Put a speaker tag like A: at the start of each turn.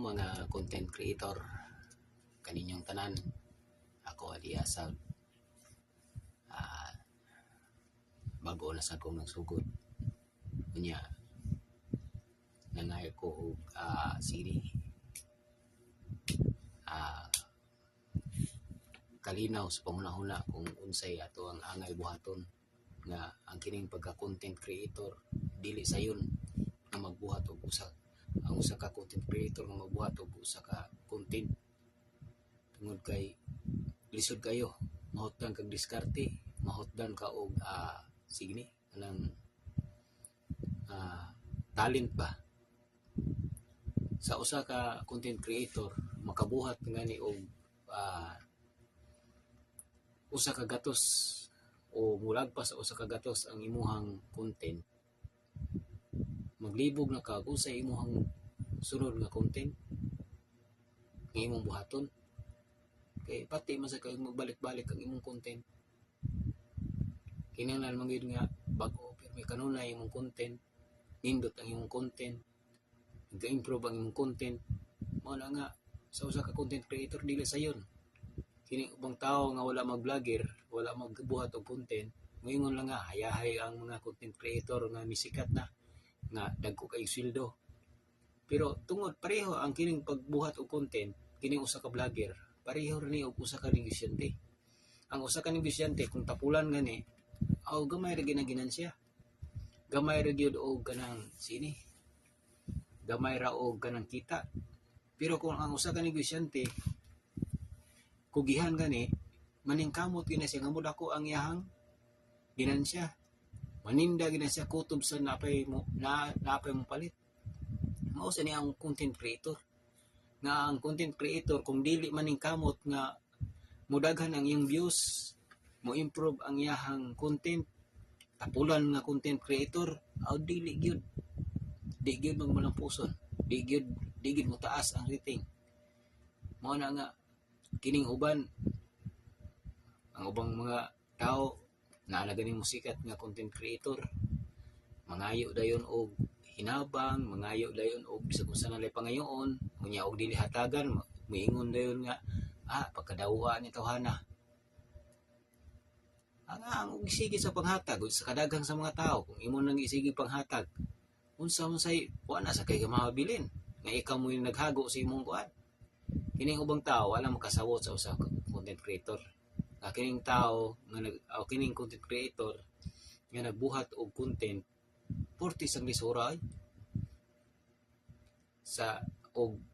A: mga content creator kaninyong tanan. Ako Aliasab. Bago na sa kong nagsugod unya nangay ko og siri kalinaw sa panghuna-huna kung unsay ato ang angay buhaton nga ang kining pagka-content creator dili sayon nga magbuhat og usa ka content creator nga magbuhat og usa ka content tungod kay lisod kayo, mahutdan kag diskarte, mahutdan ka og sige ni anang talent ba sa usa ka content creator makabuhat ngani og usa ka gatos o mulagpas sa usa ka gatos ang imuhang content, maglibog na ka kung sa imuhang sunod nga content nga imong buhaton. Kay pati man sa kayo magbalik-balik ang imong content. Kinahanglan man gyud nga bag-o pero may kanunay imong content, nindot ang imong content, nag-improve ang imong content. Mao na nga sa usa ka content creator dili sayon. Kini ubang tao nga wala mag-vlogger, wala magbuhat og content, moingon lang nga hayahay ang mga content creator nga misikat na nga dagko kay sweldo. Pero tungod pareho ang kining pagbuhat og content, kining usa ka vlogger, pareho rin og usa ka negosyante. Ang usa ka negosyante kung tapulan gani, gamay ra ginansya. Gamay ra gyud og kanang sini. Gamay ra og kanang kita. Pero kung ang usa ka negosyante kugihan gani, maningkamot gina siya nga mudako ang iyahang ginansya. Maninda gina siya kutob sa napay mo palit. Mao sa niya ang content creator. Nga ang content creator kung dili maningkamot nga mudaghan ang iyong views, mo improve ang iyahang content, tapulan nga content creator, dili gyud. Di gyud magmalampuson. Di gyud mo taas ang rating. Mao na nga kining uban ang ubang mga tao na ganing musikat nga content creator mangayo dayon og hinabang, mangayo dayon og bisag unsa na lay pangayoon, unya og dili hatagan, moingon dayon nga pagkadawa ni tawhana. Ang isigi sa panghatag sa kadaghang sa mga tao kung imo nang isigi panghatag unsa man say wala sa kay mabilin nga ikaw mo yung naghago sa imong kuan. Kining ubang tao wala makasawot sa usa ka content creator. Kining tao nga kining content creator nga nagbuhat og content porti sang lisura sa og